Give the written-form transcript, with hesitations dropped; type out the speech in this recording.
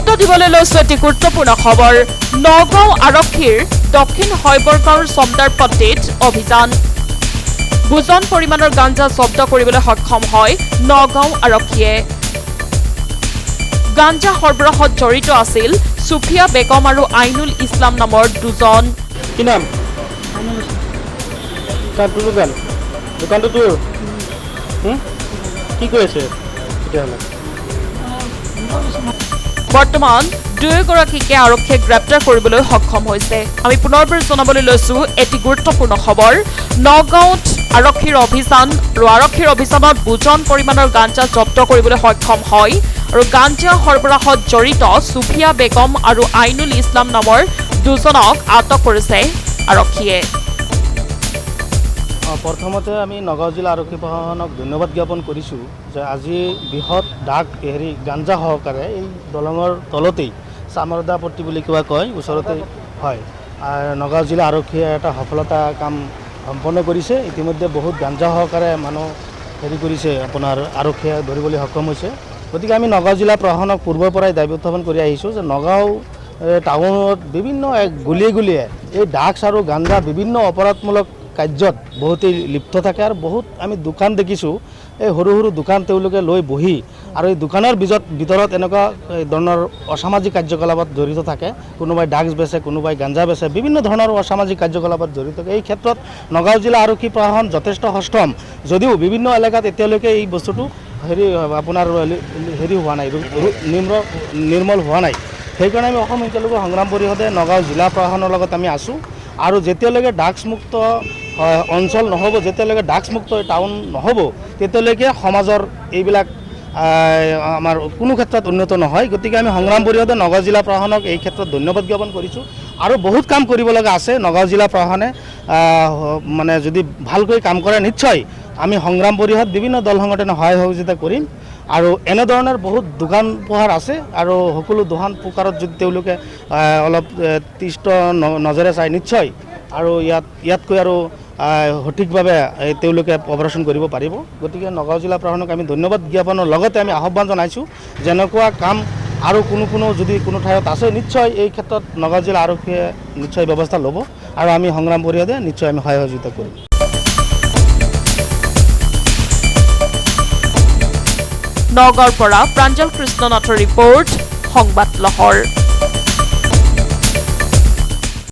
গুৰুত্ব দিবলৈ লৈছো এটি গুৰুত্বপূৰ্ণ খবৰ। নগাঁও আৰক্ষীৰ দক্ষিণ হৈবৰগাঁৱৰ চমদাৰপট্টিত অভিযান। বুজন পৰিমাণৰ গাঞ্জা জব্দ কৰিবলৈ সক্ষম হয় নগাঁও আৰক্ষীয়ে। গাঞ্জা সৰবৰাহত জড়িত আছিল সুফিয়া বেগম আৰু আইনুল ইছলাম নামৰ দুজন। কি নাম? দোকানটো তোৰ কি কৈ আছে তেতিয়াহ'লে? বৰ্তমান দুয়োগৰাকীকে আৰক্ষীয়ে গ্ৰেপ্তাৰ কৰিবলৈ সক্ষম হৈছে। আমি পুনৰবাৰ জনাবলৈ লৈছো এটি গুৰুত্বপূৰ্ণ খবৰ। নগাঁৱত আৰক্ষীৰ অভিযান আৰু আৰক্ষীৰ অভিযানত বুজন পৰিমাণৰ গাঞ্জা জব্দ কৰিবলৈ সক্ষম হয় আৰু গাঞ্জা সৰবৰাহত জড়িত সুফিয়া বেগম আৰু আইনুল ইছলাম নামৰ দুজনক আটক কৰিছে আৰক্ষীয়ে। প্ৰথমতে আমি নগাঁও জিলা আৰক্ষী প্ৰশাসনক ধন্যবাদ জ্ঞাপন কৰিছোঁ যে আজি বৃহৎ ডাক গাঞ্জা সহকাৰে এই দলঙৰ তলতেই চামৰদাপট্টি বুলি কিবা কয় ওচৰতে হয় নগাঁও জিলা আৰক্ষীয়ে এটা সফলতা কাম সম্পন্ন কৰিছে। ইতিমধ্যে বহুত গাঞ্জা সহকাৰে মানুহ কৰিছে আপোনাৰ আৰক্ষীয়ে ধৰিবলৈ সক্ষম হৈছে। গতিকে আমি নগাঁও জিলা প্ৰশাসনক পূৰ্বৰ পৰাই দাবী উত্থাপন কৰি আহিছোঁ যে নগাঁও টাউনত বিভিন্ন গুলিয়ে গুলিয়ে এই ড্ৰাগছ আৰু গাঞ্জা বিভিন্ন অপৰাধমূলক কাৰ্যত বহুতেই লিপ্ত থাকে আৰু বহুত আমি দোকান দেখিছোঁ এই সৰু সৰু দোকান তেওঁলোকে লৈ বহি আৰু এই দোকানৰ ভিতৰত এনেকুৱা ধৰণৰ অসামাজিক কাৰ্যকলাপত জড়িত থাকে। কোনোবাই ড্ৰাগছ বেচে, কোনোবাই গাঞ্জা বেচে, বিভিন্ন ধৰণৰ অসামাজিক কাৰ্যকলাপত জড়িত থাকে। এই ক্ষেত্ৰত নগাঁও জিলা আৰক্ষী প্ৰশাসন যথেষ্ট সষ্টম যদিও বিভিন্ন এলেকাত এতিয়ালৈকে এই বস্তুটো আপোনাৰ হোৱা নাই, নিৰ্মল হোৱা নাই। সেইকাৰণে আমি অসম সংখ্যালঘু সংগ্ৰাম পৰিষদে নগাঁও জিলা প্ৰশাসনৰ লগত আমি আছোঁ আৰু যেতিয়ালৈকে ড্ৰাগছমুক্ত অঞ্চল নহ'ব, যেতিয়ালৈকে ড্ৰাগছমুক্ত টাউন নহ'ব তেতিয়ালৈকে সমাজৰ এইবিলাক আমাৰ কোনো ক্ষেত্ৰত উন্নত নহয়। গতিকে আমি সংগ্ৰাম পৰিষদে নগাঁও জিলা প্ৰশাসনক এই ক্ষেত্ৰত ধন্যবাদ জ্ঞাপন কৰিছোঁ আৰু বহুত কাম কৰিব লগা আছে। নগাঁও জিলা প্ৰশাসনে মানে যদি ভালকৈ কাম কৰে নিশ্চয় আমি সংগ্ৰাম পৰিষদ বিভিন্ন দল সংগঠনে সহায় সহযোগিতা কৰিম আৰু এনেধৰণৰ বহুত দোকান পোহাৰ আছে আৰু সকলো দোকান পোকাৰত যদি তেওঁলোকে অলপ তিষ্ট নজৰে চাই নিশ্চয় আৰু ইয়াতকৈ আৰু সঠিকভাৱে তেওঁলোকে অপাৰেশ্যন কৰিব পাৰিব। গতিকে নগাঁও জিলা প্ৰশাসনক আমি ধন্যবাদ জ্ঞাপনৰ লগতে আমি আহ্বান জনাইছোঁ যেনেকুৱা কাম আৰু কোনো যদি কোনো ঠাইত আছে নিশ্চয় এই ক্ষেত্ৰত নগাঁও জিলা আৰক্ষীয়ে নিশ্চয় ব্যৱস্থা ল'ব আৰু আমি সংগ্ৰাম পৰিষদে নিশ্চয় আমি সহায় সহযোগিতা কৰিম। নগাঁৱৰ পৰা প্ৰাঞ্জল কৃষ্ণনাথৰ ৰিপৰ্ট, সংবাদ লহৰ।